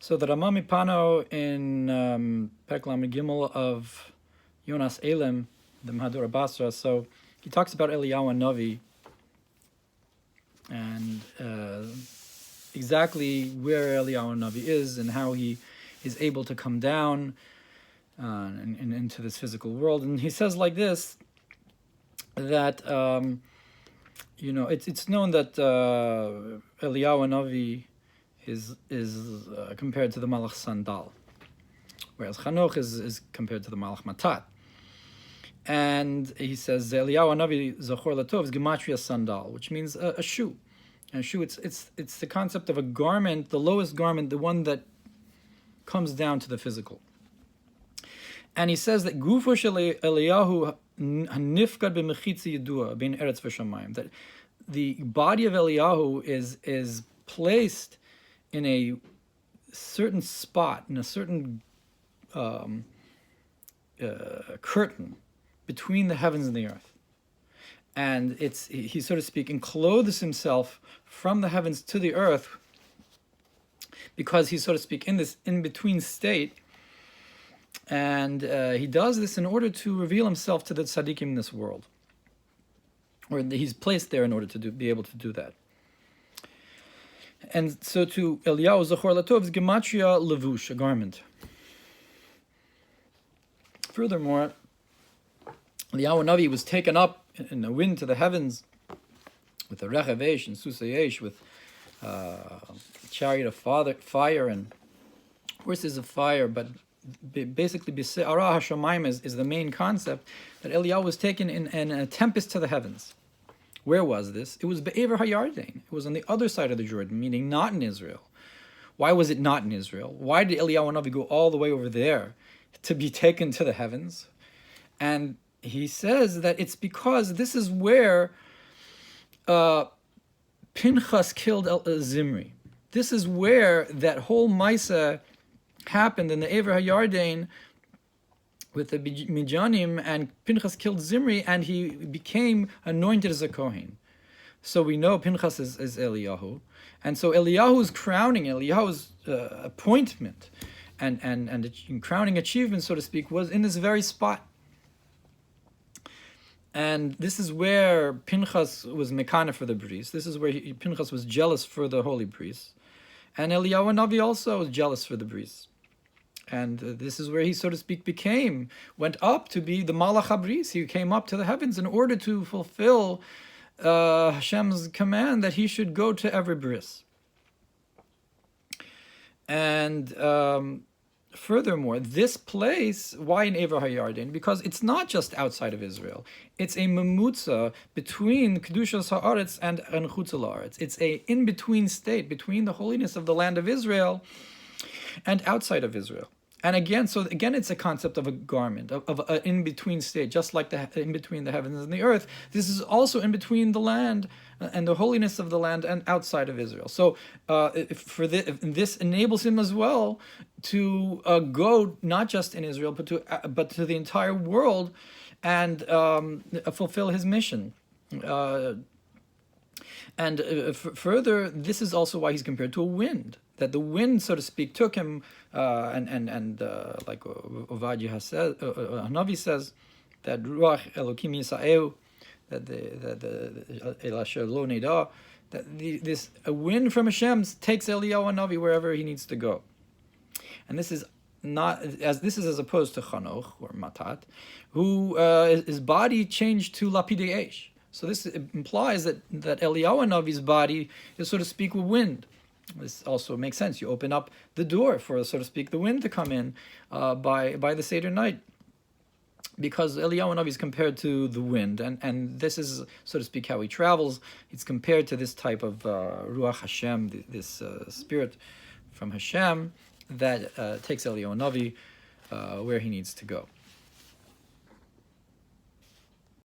So the Rama Mipano in Perek Lamed Gimel of Yonas Elim, the Mahadura Basra, so he talks about Eliyahu Hanavi and exactly where Eliyahu Hanavi is and how he is able to come down into this physical world. And he says like this, that it's known that Eliyahu Hanavi is compared to the Malach Sandal, whereas Khanoch is compared to the Malach Matat. And he says Eliyahu Hanavi Zachor Latov is gematria sandal, which means a shoe. And a shoe, it's the concept of a garment, the lowest garment, the one that comes down to the physical. And he says that Gufo shel Eliyahu hanifkad b'mechitzi yedua bein eretz v'shamayim, that the body of Eliyahu is placed in a certain spot, in a certain curtain between the heavens and the earth. And he, so to speak, enclothes himself from the heavens to the earth because he's, so to speak, in this in-between state. And he does this in order to reveal himself to the Tzadikim in this world. Or he's placed there in order to be able to do that. And so to Eliyahu Zachor Latov is gematria levush, a garment. Furthermore, Eliyahu Hanavi was taken up in the wind to the heavens with a rechavesh and susayesh, with a chariot of fire and horses of fire. But basically, Bise'ara HaShamayim is the main concept, that Eliyahu was taken in a tempest to the heavens. Where was this? It was Be'ever HaYarden. It was on the other side of the Jordan, meaning not in Israel. Why was it not in Israel? Why did Eliyahu Hanavi go all the way over there to be taken to the heavens? And he says that it's because this is where Pinchas killed Zimri. This is where that whole Maisa happened in the Ever HaYarden with the Mijanim, and Pinchas killed Zimri, and he became anointed as a Cohen. So we know Pinchas is Eliyahu. And so Eliyahu's crowning, Eliyahu's appointment and crowning achievement, so to speak, was in this very spot. And this is where Pinchas was mekana for the Bris. This is where Pinchas was jealous for the holy Bris. And Eliyahu Hanavi also was jealous for the Bris. And this is where he, so to speak, went up to be the Malach HaBris. He came up to the heavens in order to fulfill Hashem's command that he should go to every Bris. And furthermore, this place, why in Ever HaYarden? Because it's not just outside of Israel. It's a memutza between Kedushas Haaretz and Chutz La'aretz. It's a in-between state between the holiness of the land of Israel and outside of Israel. And again, it's a concept of a garment, of an in-between state, just like the in between the heavens and the earth. This is also in between the land and the holiness of the land and outside of Israel. So this enables him as well to go not just in Israel, but to the entire world and fulfill his mission. Further, this is also why he's compared to a wind. That the wind, so to speak, took him, like Ovadia Hanavi says, that Ruach Elokim Yisa'eu, that Elasher Lo Neda, that a wind from Hashem takes Eliyahu Hanavi wherever he needs to go. And this is as opposed to Chanoch or Matat, who his body changed to Lapidei Eish. So this implies that Eliyahu Hanavi's body is, so to speak, a wind. This also makes sense. You open up the door for, so to speak, the wind to come in by the Seder night, because Eliyahu Hanavi is compared to the wind, and this is, so to speak, how he travels. It's compared to this type of Ruach Hashem, this spirit from Hashem that takes Eliyahu Hanavi where he needs to go.